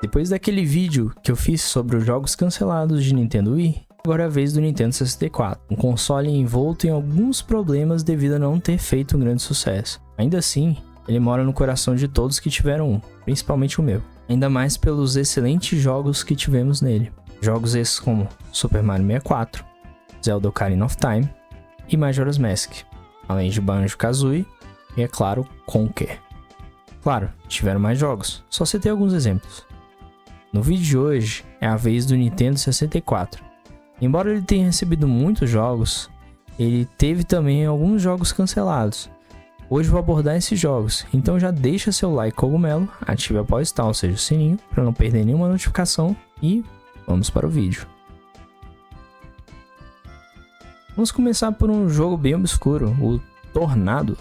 Depois daquele vídeo que eu fiz sobre os jogos cancelados de Nintendo Wii, agora é a vez do Nintendo 64, um console envolto em alguns problemas devido a não ter feito um grande sucesso. Ainda assim, ele mora no coração de todos que tiveram um, principalmente o meu. Ainda mais pelos excelentes jogos que tivemos nele. Jogos esses como Super Mario 64, Zelda Ocarina of Time e Majora's Mask, além de Banjo-Kazooie e, é claro, Conker. Claro, tiveram mais jogos, só citei alguns exemplos. No vídeo de hoje é a vez do Nintendo 64. Embora ele tenha recebido muitos jogos, ele teve também alguns jogos cancelados. Hoje vou abordar esses jogos, então já deixa seu like cogumelo, ative a pós-tal, ou seja, o sininho, para não perder nenhuma notificação e vamos para o vídeo. Vamos começar por um jogo bem obscuro, o Tornado,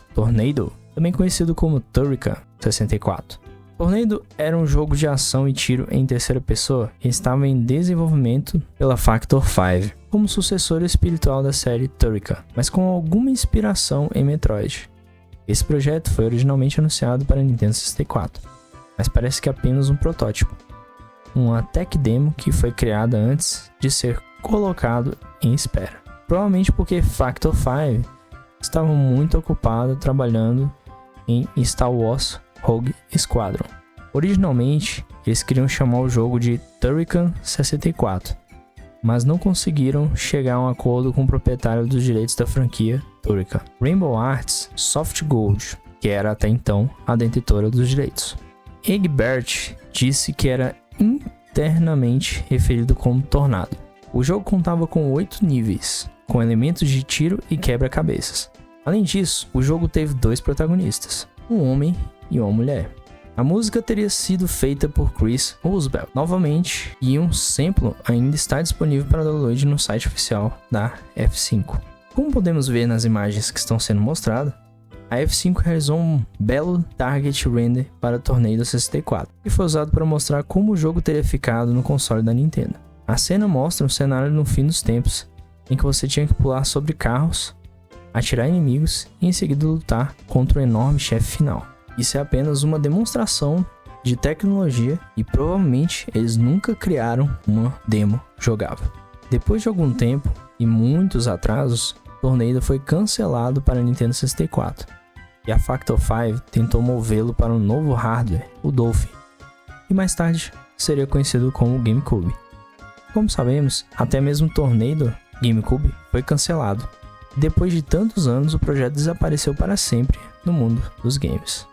também conhecido como Turrican 64. Tornado era um jogo de ação e tiro em terceira pessoa e estava em desenvolvimento pela Factor 5, como sucessor espiritual da série Turrican, mas com alguma inspiração em Metroid. Esse projeto foi originalmente anunciado para Nintendo 64, mas parece que apenas um protótipo, uma tech demo que foi criada antes de ser colocado em espera. Provavelmente porque Factor 5 estava muito ocupado trabalhando em Star Wars Rogue Squadron. Originalmente, eles queriam chamar o jogo de Turrican 64, mas não conseguiram chegar a um acordo com o proprietário dos direitos da franquia Turrican, Rainbow Arts Soft Gold, que era até então a detentora dos direitos. Egbert disse que era internamente referido como Tornado. O jogo contava com 8 níveis, com elementos de tiro e quebra-cabeças. Além disso, o jogo teve 2 protagonistas, um homem e uma mulher. A música teria sido feita por Chris Roosevelt novamente e um sample ainda está disponível para download no site oficial da F5. Como podemos ver nas imagens que estão sendo mostradas, a F5 realizou um belo target render para o Tornado 64 e foi usado para mostrar como o jogo teria ficado no console da Nintendo. A cena mostra um cenário no fim dos tempos em que você tinha que pular sobre carros, atirar inimigos e em seguida lutar contra o enorme chefe final. Isso é apenas uma demonstração de tecnologia e provavelmente eles nunca criaram uma demo jogável. Depois de algum tempo e muitos atrasos, Tornado foi cancelado para a Nintendo 64 e a Factor 5 tentou movê-lo para um novo hardware, o Dolphin, e mais tarde seria conhecido como GameCube. Como sabemos, até mesmo Tornado GameCube foi cancelado. Depois de tantos anos, o projeto desapareceu para sempre no mundo dos games.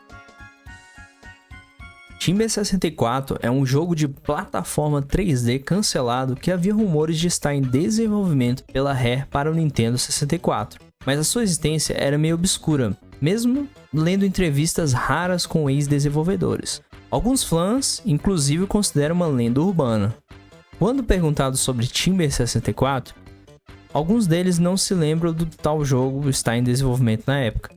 Timber 64 é um jogo de plataforma 3D cancelado que havia rumores de estar em desenvolvimento pela Rare para o Nintendo 64, mas a sua existência era meio obscura, mesmo lendo entrevistas raras com ex-desenvolvedores. Alguns fãs, inclusive, consideram uma lenda urbana. Quando perguntados sobre Timber 64, alguns deles não se lembram do tal jogo estar em desenvolvimento na época,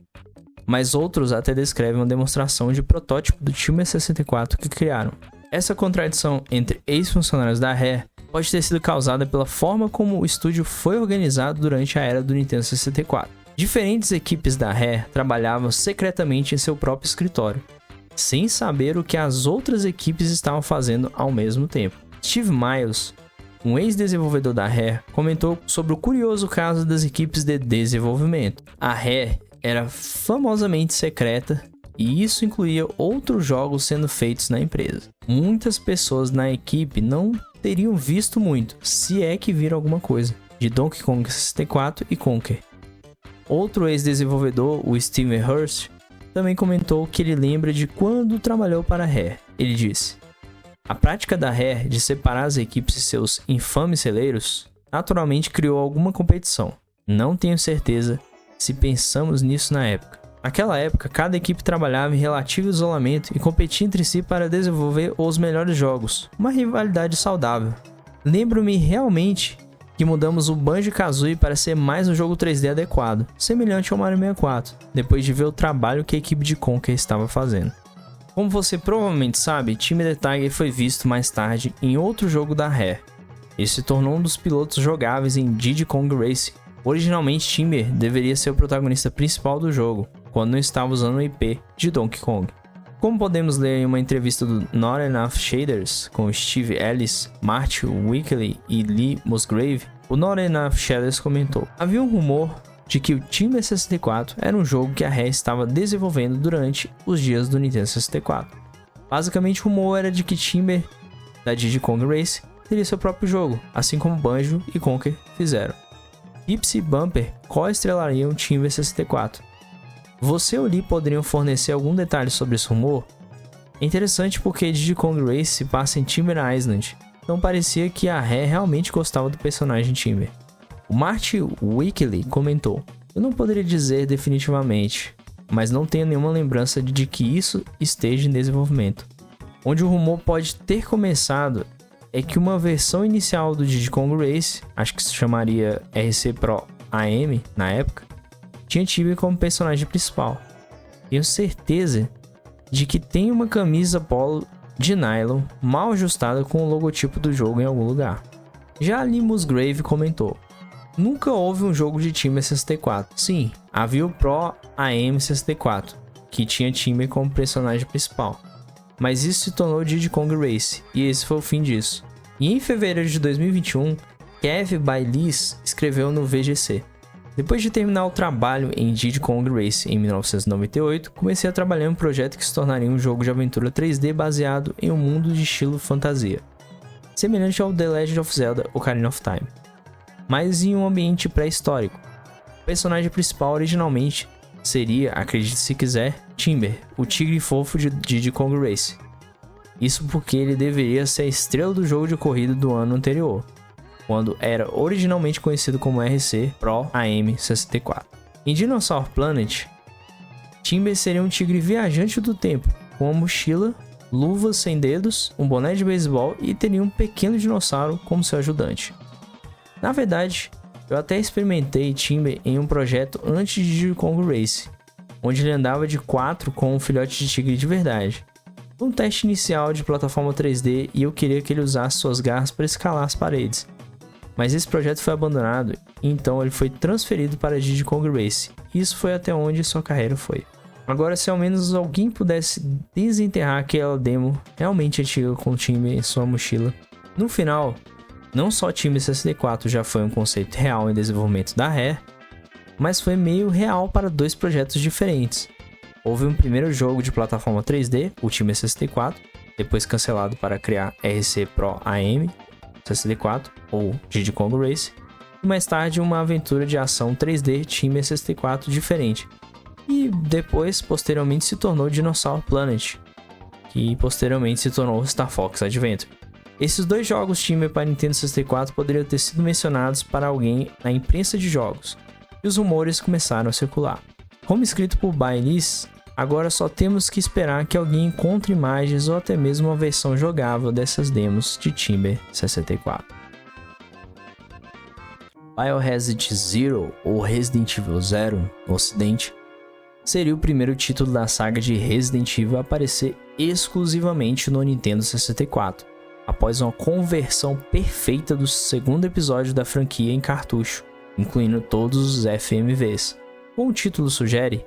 mas outros até descrevem uma demonstração de protótipo do Timber 64 que criaram. Essa contradição entre ex-funcionários da Rare pode ter sido causada pela forma como o estúdio foi organizado durante a era do Nintendo 64. Diferentes equipes da Rare trabalhavam secretamente em seu próprio escritório, sem saber o que as outras equipes estavam fazendo ao mesmo tempo. Steve Miles, um ex-desenvolvedor da Rare, comentou sobre o curioso caso das equipes de desenvolvimento. A Rare era famosamente secreta e isso incluía outros jogos sendo feitos na empresa. Muitas pessoas na equipe não teriam visto muito, se é que viram alguma coisa, de Donkey Kong 64 e Conker. Outro ex-desenvolvedor, o Steven Hurst, também comentou que ele lembra de quando trabalhou para a Rare. Ele disse: a prática da Rare de separar as equipes de seus infames celeiros naturalmente criou alguma competição. Não tenho certeza se pensamos nisso na época. Naquela época, cada equipe trabalhava em relativo isolamento e competia entre si para desenvolver os melhores jogos, uma rivalidade saudável. Lembro-me realmente que mudamos o Banjo-Kazooie para ser mais um jogo 3D adequado, semelhante ao Mario 64, depois de ver o trabalho que a equipe de Conker estava fazendo. Como você provavelmente sabe, Timber the Tiger foi visto mais tarde em outro jogo da Rare. Ele se tornou um dos pilotos jogáveis em Diddy Kong Racing. Originalmente, Timber deveria ser o protagonista principal do jogo, quando não estava usando o IP de Donkey Kong. Como podemos ler em uma entrevista do Not Enough Shaders com Steve Ellis, Marty Wickley e Lee Musgrave, o Not Enough Shaders comentou: havia um rumor de que o Timber 64 era um jogo que a Rare estava desenvolvendo durante os dias do Nintendo 64. Basicamente, o rumor era de que Timber, da Diddy Kong Race, teria seu próprio jogo, assim como Banjo e Conker fizeram. Pips e Bumper co-estrelariam Timber 64. Você ou Lee poderiam fornecer algum detalhe sobre esse rumor? É interessante porque Diddy Kong Race se passa em Timber Island, então parecia que a Rare realmente gostava do personagem Timber. O Marty Wickley comentou: eu não poderia dizer definitivamente, mas não tenho nenhuma lembrança de que isso esteja em desenvolvimento. Onde o rumor pode ter começado é que uma versão inicial do Diddy Kong Race, acho que se chamaria RC Pro AM na época, tinha Timber como personagem principal. Tenho certeza de que tem uma camisa polo de nylon mal ajustada com o logotipo do jogo em algum lugar. Já Lee Musgrave comentou: nunca houve um jogo de Timber 64. Sim, havia o Pro AM 64, que tinha Timber como personagem principal. Mas isso se tornou Diddy Kong Race, e esse foi o fim disso. E em fevereiro de 2021, Kev Bayliss escreveu no VGC: depois de terminar o trabalho em Diddy Kong Race em 1998, comecei a trabalhar em um projeto que se tornaria um jogo de aventura 3D baseado em um mundo de estilo fantasia, semelhante ao The Legend of Zelda Ocarina of Time, mas em um ambiente pré-histórico. O personagem principal originalmente seria, acredite se quiser, Timber, o tigre fofo de Diddy Kong Race. Isso porque ele deveria ser a estrela do jogo de corrida do ano anterior, quando era originalmente conhecido como RC Pro AM 64. Em Dinosaur Planet, Timber seria um tigre viajante do tempo, com uma mochila, luvas sem dedos, um boné de beisebol e teria um pequeno dinossauro como seu ajudante. Na verdade, eu até experimentei Timber em um projeto antes de Diddy Kong Race, onde ele andava de 4 com um filhote de tigre de verdade. Foi um teste inicial de plataforma 3D e eu queria que ele usasse suas garras para escalar as paredes. Mas esse projeto foi abandonado, e então ele foi transferido para Diddy Kong Race. Isso foi até onde sua carreira foi. Agora, se ao menos alguém pudesse desenterrar aquela demo realmente antiga com Timber em sua mochila. No final, não só Timber 64 já foi um conceito real em desenvolvimento da Rare, mas foi meio real para dois projetos diferentes. Houve um primeiro jogo de plataforma 3D, o Timber 64, depois cancelado para criar RC Pro AM 64 ou Diddy Kong Race, e mais tarde uma aventura de ação 3D Timber 64 diferente, e depois posteriormente se tornou Dinosaur Planet, que posteriormente se tornou Star Fox Adventure. Esses dois jogos Timber para Nintendo 64 poderiam ter sido mencionados para alguém na imprensa de jogos, e os rumores começaram a circular. Como escrito por Bayliss, agora só temos que esperar que alguém encontre imagens ou até mesmo uma versão jogável dessas demos de Timber 64. Biohazard Zero, ou Resident Evil Zero, no ocidente, seria o primeiro título da saga de Resident Evil a aparecer exclusivamente no Nintendo 64, após uma conversão perfeita do segundo episódio da franquia em cartucho, incluindo todos os FMVs. Como o título sugere,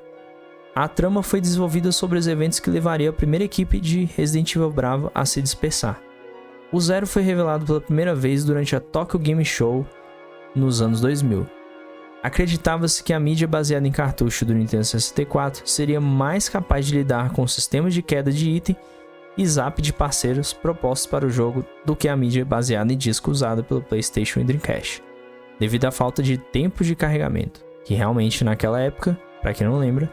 a trama foi desenvolvida sobre os eventos que levariam a primeira equipe de Resident Evil Bravo a se dispersar. O Zero foi revelado pela primeira vez durante a Tokyo Game Show nos anos 2000. Acreditava-se que a mídia baseada em cartucho do Nintendo 64 seria mais capaz de lidar com o sistema de queda de item e zap de parceiros propostos para o jogo do que a mídia baseada em disco usada pelo PlayStation e Dreamcast, devido à falta de tempo de carregamento, que realmente naquela época, para quem não lembra,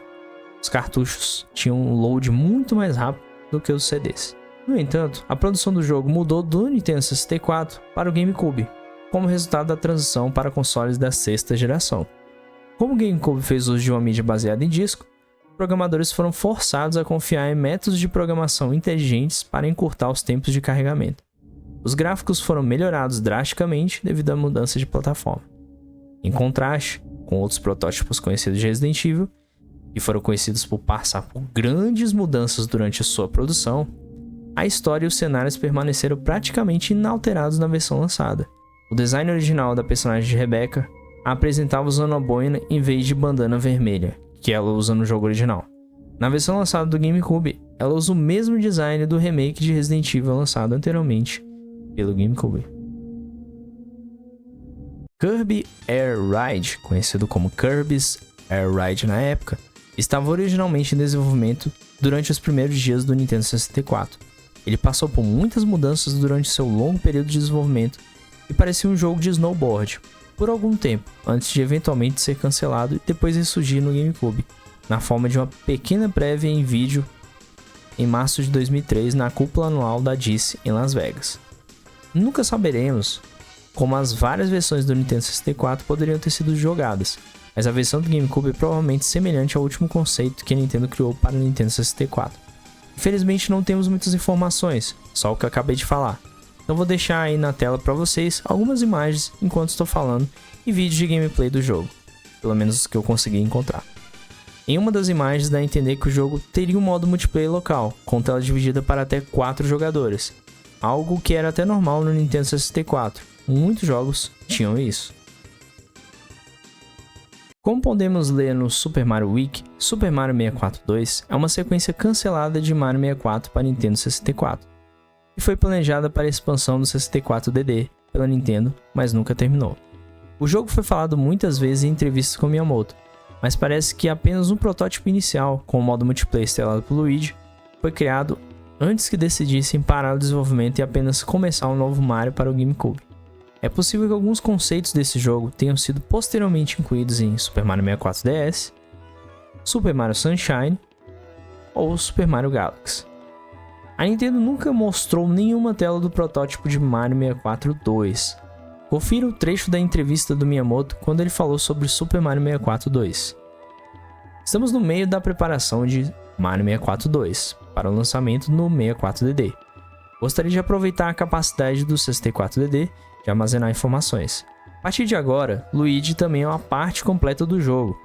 os cartuchos tinham um load muito mais rápido do que os CDs. No entanto, a produção do jogo mudou do Nintendo 64 para o GameCube, como resultado da transição para consoles da sexta geração. Como o GameCube fez uso de uma mídia baseada em disco, programadores foram forçados a confiar em métodos de programação inteligentes para encurtar os tempos de carregamento. Os gráficos foram melhorados drasticamente devido à mudança de plataforma. Em contraste com outros protótipos conhecidos de Resident Evil, que foram conhecidos por passar por grandes mudanças durante a sua produção, a história e os cenários permaneceram praticamente inalterados na versão lançada. O design original da personagem de Rebecca a apresentava usando uma boina em vez de bandana vermelha, que ela usa no jogo original. Na versão lançada do GameCube, ela usa o mesmo design do remake de Resident Evil lançado anteriormente pelo GameCube. Kirby Air Ride, conhecido como Kirby's Air Ride na época, estava originalmente em desenvolvimento durante os primeiros dias do Nintendo 64. Ele passou por muitas mudanças durante seu longo período de desenvolvimento e parecia um jogo de snowboard por algum tempo, antes de eventualmente ser cancelado e depois ressurgir no GameCube, na forma de uma pequena prévia em vídeo em março de 2003 na cúpula anual da DICE em Las Vegas. Nunca saberemos como as várias versões do Nintendo 64 poderiam ter sido jogadas, mas a versão do GameCube é provavelmente semelhante ao último conceito que a Nintendo criou para o Nintendo 64. Infelizmente não temos muitas informações, só o que eu acabei de falar. Então vou deixar aí na tela para vocês algumas imagens enquanto estou falando e vídeos de gameplay do jogo, pelo menos os que eu consegui encontrar. Em uma das imagens dá a entender que o jogo teria um modo multiplayer local, com tela dividida para até 4 jogadores, algo que era até normal no Nintendo 64, muitos jogos tinham isso. Como podemos ler no Super Mario Wiki, Super Mario 64 2 é uma sequência cancelada de Mario 64 para Nintendo 64, e foi planejada para a expansão do 64DD pela Nintendo, mas nunca terminou. O jogo foi falado muitas vezes em entrevistas com Miyamoto, mas parece que apenas um protótipo inicial, com o modo multiplayer estrelado por Luigi, foi criado antes que decidissem parar o desenvolvimento e apenas começar um novo Mario para o GameCube. É possível que alguns conceitos desse jogo tenham sido posteriormente incluídos em Super Mario 64 DS, Super Mario Sunshine ou Super Mario Galaxy. A Nintendo nunca mostrou nenhuma tela do protótipo de Mario 64 2. Confira o trecho da entrevista do Miyamoto quando ele falou sobre Super Mario 64 2. Estamos no meio da preparação de Mario 64 2 para o lançamento no 64DD. Gostaria de aproveitar a capacidade do 64DD de armazenar informações. A partir de agora, Luigi também é uma parte completa do jogo,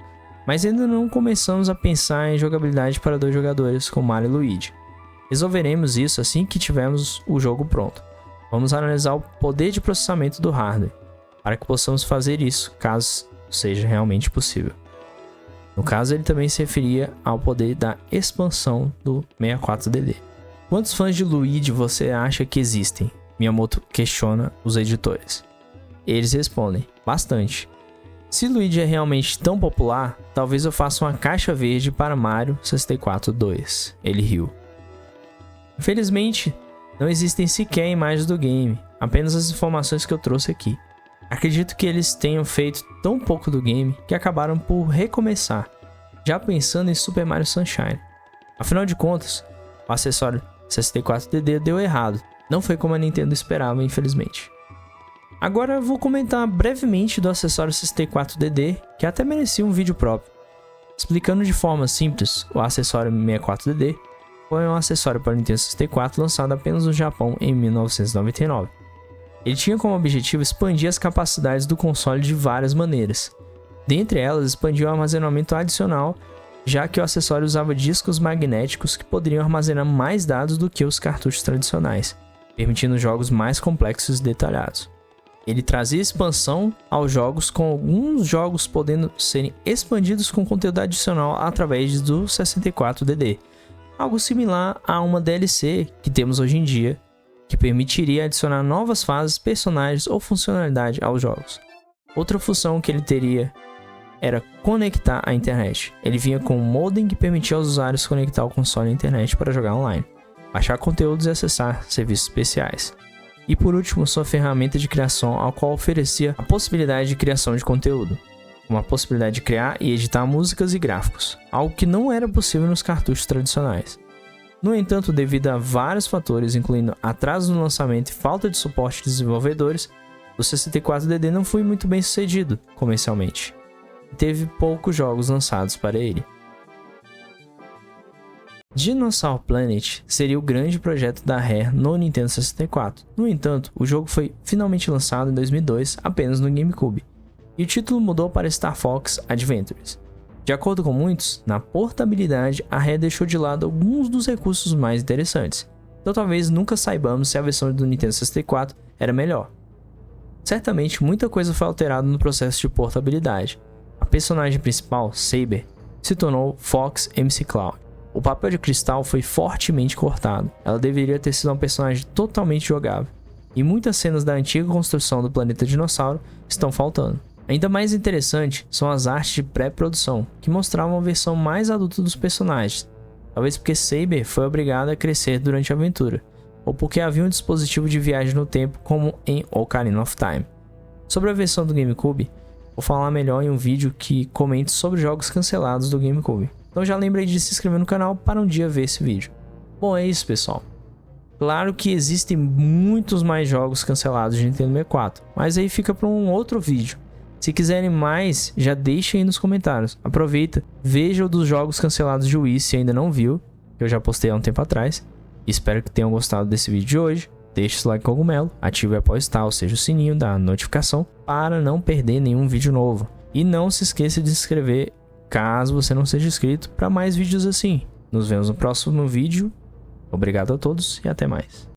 mas ainda não começamos a pensar em jogabilidade para 2 jogadores com Mario e Luigi. Resolveremos isso assim que tivermos o jogo pronto. Vamos analisar o poder de processamento do hardware, para que possamos fazer isso, caso seja realmente possível. No caso, ele também se referia ao poder da expansão do 64DD. Quantos fãs de Luigi você acha que existem? Miyamoto questiona os editores. Eles respondem, bastante. Se Luigi é realmente tão popular, talvez eu faça uma caixa verde para Mario 64 2. Ele riu. Infelizmente, não existem sequer imagens do game, apenas as informações que eu trouxe aqui. Acredito que eles tenham feito tão pouco do game que acabaram por recomeçar, já pensando em Super Mario Sunshine. Afinal de contas, o acessório 64DD deu errado, não foi como a Nintendo esperava, infelizmente. Agora eu vou comentar brevemente do acessório 64DD, que até merecia um vídeo próprio. Explicando de forma simples, o acessório 64DD foi um acessório para o Nintendo 64 lançado apenas no Japão em 1999. Ele tinha como objetivo expandir as capacidades do console de várias maneiras. Dentre elas, expandiu o armazenamento adicional, já que o acessório usava discos magnéticos que poderiam armazenar mais dados do que os cartuchos tradicionais, permitindo jogos mais complexos e detalhados. Ele trazia expansão aos jogos, com alguns jogos podendo serem expandidos com conteúdo adicional através do 64DD. Algo similar a uma DLC que temos hoje em dia, que permitiria adicionar novas fases, personagens ou funcionalidade aos jogos. Outra função que ele teria era conectar à internet. Ele vinha com um modem que permitia aos usuários conectar o console à internet para jogar online, baixar conteúdos e acessar serviços especiais. E por último, sua ferramenta de criação, ao qual oferecia a possibilidade de criação de conteúdo, uma possibilidade de criar e editar músicas e gráficos, algo que não era possível nos cartuchos tradicionais. No entanto, devido a vários fatores, incluindo atraso no lançamento e falta de suporte de desenvolvedores, o 64DD não foi muito bem sucedido comercialmente, e teve poucos jogos lançados para ele. Dinosaur Planet seria o grande projeto da Rare no Nintendo 64. No entanto, o jogo foi finalmente lançado em 2002 apenas no GameCube, e o título mudou para Star Fox Adventures. De acordo com muitos, na portabilidade a Rare deixou de lado alguns dos recursos mais interessantes, então talvez nunca saibamos se a versão do Nintendo 64 era melhor. Certamente muita coisa foi alterada no processo de portabilidade. A personagem principal, Saber, se tornou Fox MC Cloud. O papel de Cristal foi fortemente cortado. Ela deveria ter sido um personagem totalmente jogável. E muitas cenas da antiga construção do planeta dinossauro estão faltando. Ainda mais interessante são as artes de pré-produção, que mostravam uma versão mais adulta dos personagens. Talvez porque Saber foi obrigada a crescer durante a aventura, ou porque havia um dispositivo de viagem no tempo como em Ocarina of Time. Sobre a versão do GameCube, vou falar melhor em um vídeo que comento sobre jogos cancelados do GameCube. Então já lembrei de se inscrever no canal para um dia ver esse vídeo. Bom, é isso, pessoal. Claro que existem muitos mais jogos cancelados de Nintendo 64, mas aí fica para um outro vídeo. Se quiserem mais, já deixem aí nos comentários. Aproveita, veja o dos jogos cancelados de Wii se ainda não viu, que eu já postei há um tempo atrás. Espero que tenham gostado desse vídeo de hoje. Deixe o like cogumelo, ative o apoio-tal, ou seja, o sininho da notificação, para não perder nenhum vídeo novo. E não se esqueça de se inscrever, caso você não seja inscrito, para mais vídeos assim. Nos vemos no próximo vídeo. Obrigado a todos e até mais.